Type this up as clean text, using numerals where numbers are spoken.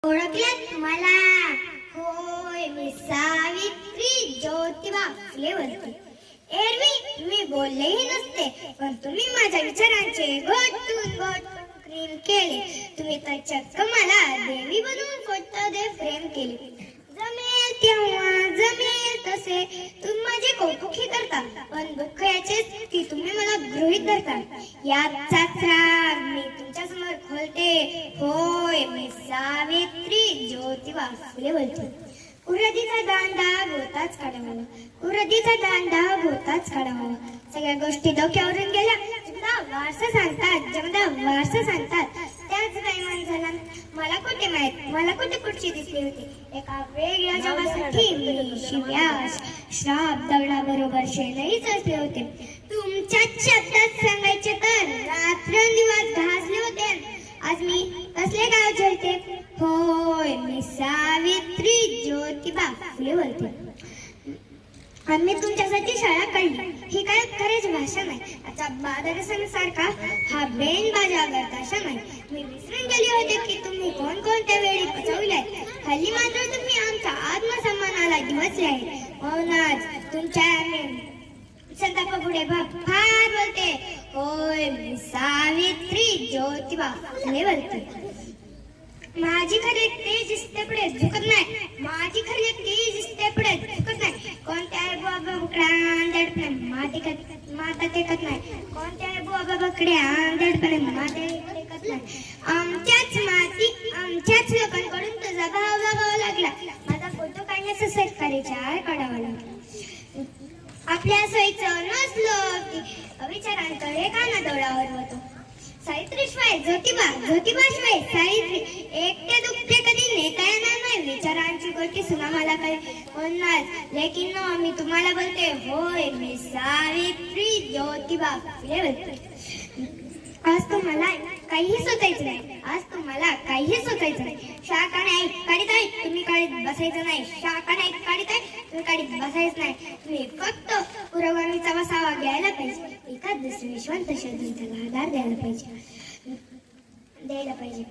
ओळखलत मला? होय, मी सावित्री ज्योतिबा फुलेवरती. एरवी मी बोललेही नसते, पण तुम्ही माझ्या विचारांचे घोटून घोटून केले. तुम्ही तर चक्क मला देवी बनवून फोटोमध्ये फ्रेम केले. जमेल तेव्हा जमेल तसे तुम्ही माझे कौतुकही करता, पण दुःख याचेच की तुम्ही मला गृहीत धरता. याचाच राग मी तुमच्या समोर खोलते. होय, मी सावित्री ज्योतिबा फुले बोलते. कुरदीचा दांडा गोताच काढावा, कुरदीचा दांडा गोताच काढावा. सगळ्या गोष्टी डोक्यावरून गेल्या. जगदा वारसा सांगतात, जगदा वारसा सांगतात. त्याच बेईमान झाला. मला कुठे माहित, मला कुठे पुढची दिसली होती. एका वेगळ्या जगासाठी मी शिव्यास श्राप दगडाबरोबर शेणही असले होते. तुमच्याच शब्दात सांगायचे तर रात्रंदिवस घासले होते. आज मी कसले गाव झेलते? होय, मी सावित्री ज्योतिबा फुले बोलते. आम्ही तुमच्यासाठी शाळा काढली. ही काय खरेच भाषा नाही. आता बादरसारखा हा बेन बाजा करता नाही. मी विसरून गेले होते की तुम्ही कोणकोणत्या वेळी पचवलाय. हल्ली मात्र तुम्ही आमच्या आत्मसन्मानाला दिवसले आहे. म्हणूनच तुमच्या संतापा पुढे फार बोलते. होय, मी सावित्री ज्योतिबा फुले बोलते. माझी खरी तेज दिसतेपुढे झुकत नाही. माझी खरी तेज दिसतेपुढे झुकत नाही. कोणत्याही बाबा बकड्या माता टेकत नाही. कोणत्याही बाबा बकड्या आंधळपणे माता टेकत नाही. आमच्याच माती आमच्याच लोकांकडून तुझा भाव लागावा लागला. माझा फोटो काढण्याचा सरकारीच्या आळ काढावा लागला. आपल्या सोयीचं नसलो की विचारांकडे काना डोळावर होतो. सावित्री शिवाय ज्योतिबा, ज्योतिबा शिवाय सावित्री. एकटे दुखते कधी नेता येणार नाही. विचारांची गोष्टी सुना मला कळे. म्हणूनच लेकिन मी तुम्हाला बोलते. होय, मी सावित्री ज्योतिबा फुले बोलते. आज तुम्हाला काहीही सोचायचं नाही. आज तुम्हाला काहीही सोचायचं नाही. शाखा नाही काढीत आहे, तुम्ही काढीत बसायचं नाही. शाखा नाही काढीत आहे, तुम्ही काढीत बसायचं नाही. तुम्ही फक्त पुरोगामीचा वसावा घ्यायला पाहिजे. एखाद दुसरे विश्वांत शोधून त्याला आधार द्यायला पाहिजे.